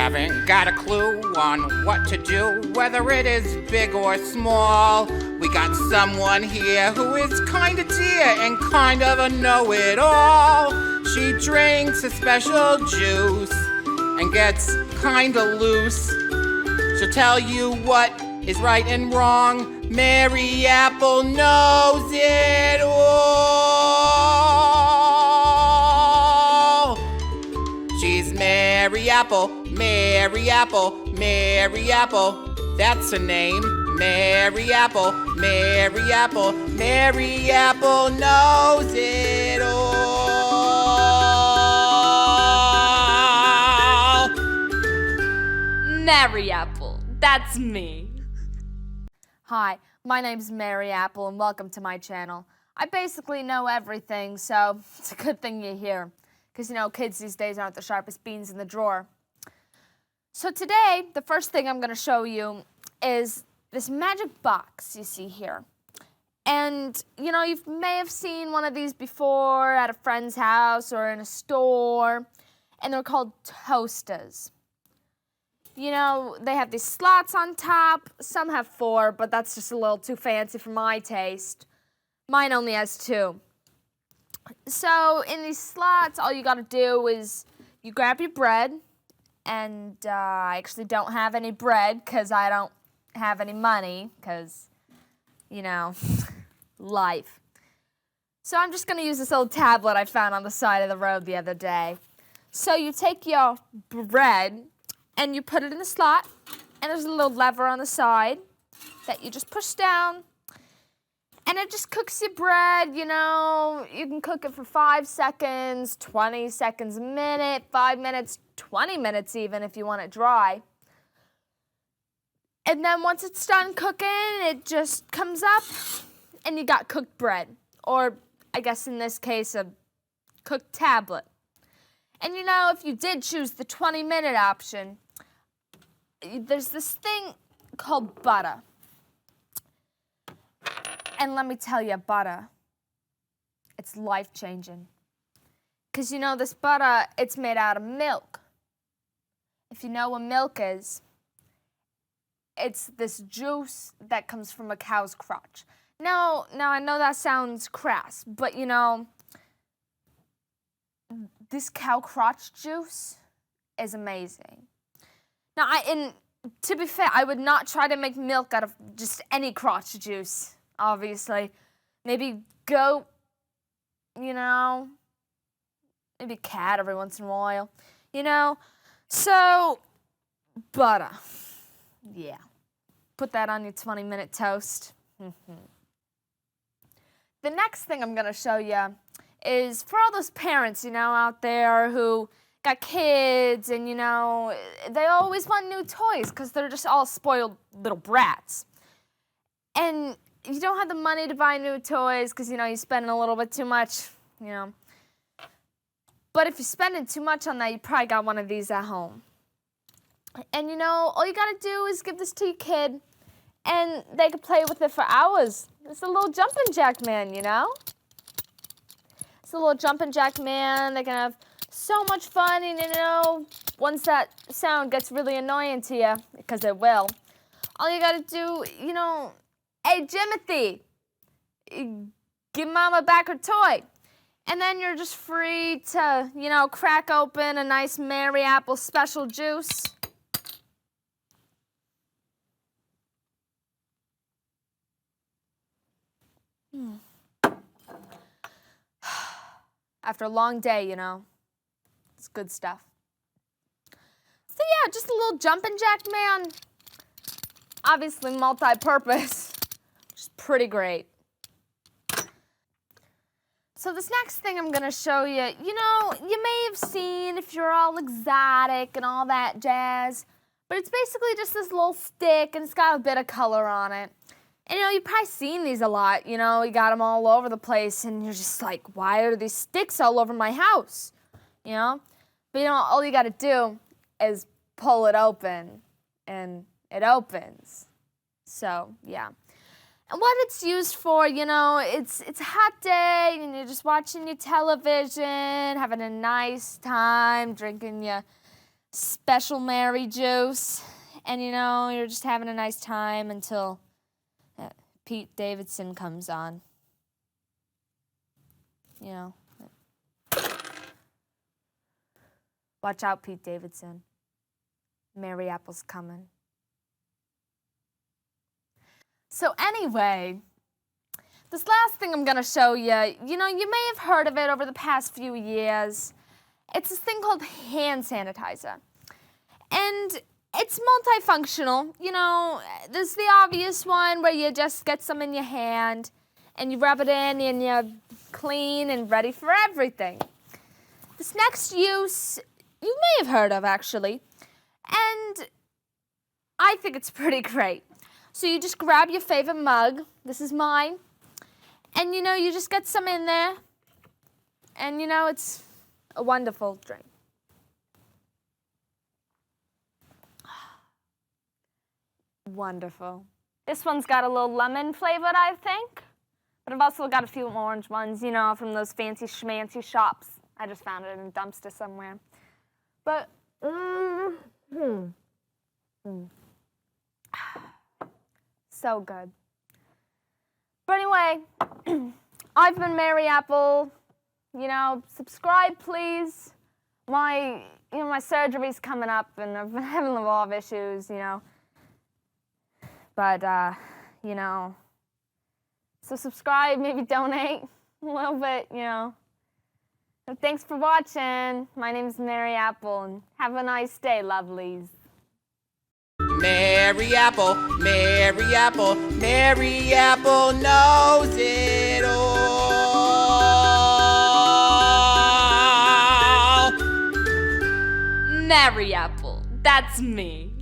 haven't got a clue on what to do, whether it is big or small. We got someone here who is kinda dear and kind of a know-it-all. She drinks a special juice and gets kinda loose. She'll tell you what is right and wrong. Mary Apple knows it all. She's Mary Apple, Mary Apple, Mary Apple. That's her name. Mary Apple, Mary Apple, Mary Apple knows it all. Mary Apple, that's me. Hi, my name's Mary Apple and welcome to my channel. I basically know everything, so it's a good thing you're here. Because, you know, kids these days aren't the sharpest beans in the drawer. So today, the first thing I'm going to show you is this magic box you see here. And, you know, you may have seen one of these before at a friend's house or in a store. And they're called toasters. You know, they have these slots on top. Some have 4, but that's just a little too fancy for my taste. Mine only has 2. So in these slots, all you gotta do is you grab your bread, and I actually don't have any bread because I don't have any money because, you know, life. So I'm just gonna use this old tablet I found on the side of the road the other day. So you take your bread and you put it in the slot, and there's a little lever on the side that you just push down, and it just cooks your bread. You know, you can cook it for 5 seconds, 20 seconds, a minute, 5 minutes, 20 minutes even if you want it dry. And then once it's done cooking, it just comes up, and you got cooked bread, or I guess in this case, a cooked tablet. And you know, if you did choose the 20-minute option, there's this thing called butter. And let me tell you, butter, it's life-changing. Because you know, this butter, it's made out of milk. If you know what milk is, it's this juice that comes from a cow's crotch. Now I know that sounds crass, but you know, this cow crotch juice is amazing. Now, to be fair, I would not try to make milk out of just any crotch juice, obviously. Maybe goat, you know, maybe cat every once in a while, you know. So, butter, yeah. Put that on your 20-minute toast. The next thing I'm gonna show you is for all those parents, you know, out there who got kids and, you know, they always want new toys because they're just all spoiled little brats. And you don't have the money to buy new toys because, you know, you're spending a little bit too much, you know. But if you're spending too much on that, you probably got one of these at home. And, you know, all you gotta do is give this to your kid and they can play with it for hours. It's a little jumping jack man, you know. It's a little jumping jack man. They can have so much fun, and you know, once that sound gets really annoying to you, because it will, all you gotta do, you know, hey, Jimothy, give Mama back her toy. And then you're just free to, you know, crack open a nice Mary Apple special juice. After a long day, you know, it's good stuff. So yeah, just a little jumping jack man. Obviously multi-purpose, which is pretty great. So this next thing I'm gonna show you, you know, you may have seen if you're all exotic and all that jazz, but it's basically just this little stick and it's got a bit of color on it. And you know, you've probably seen these a lot, you know, you got them all over the place and you're just like, why are these sticks all over my house? You know? But you know, all you gotta do is pull it open and it opens. So, yeah. And what it's used for, you know, it's a hot day and you're just watching your television, having a nice time, drinking your special Mary juice. And you know, you're just having a nice time until Pete Davidson comes on. You know. Watch out, Pete Davidson. Mary Apple's coming. So anyway, this last thing I'm gonna show you, you know, you may have heard of it over the past few years. It's this thing called hand sanitizer. And it's multifunctional. You know, there's the obvious one where you just get some in your hand and you rub it in and you're clean and ready for everything. This next use, you may have heard of actually, and I think it's pretty great. So you just grab your favorite mug, this is mine, and you know, you just get some in there, and you know, it's a wonderful drink. Wonderful. This one's got a little lemon flavored, I think, but I've also got a few orange ones, you know, from those fancy schmancy shops. I just found it in a dumpster somewhere. But, so good. But anyway, I've been Mary Apple. You know, subscribe, please. My surgery's coming up, and I've been having a lot of issues, you know. But, you know, so subscribe, maybe donate a little bit, you know. And thanks for watching. My name's Mary Apple, and have a nice day, lovelies. Mary Apple, Mary Apple, Mary Apple knows it all. Mary Apple, that's me.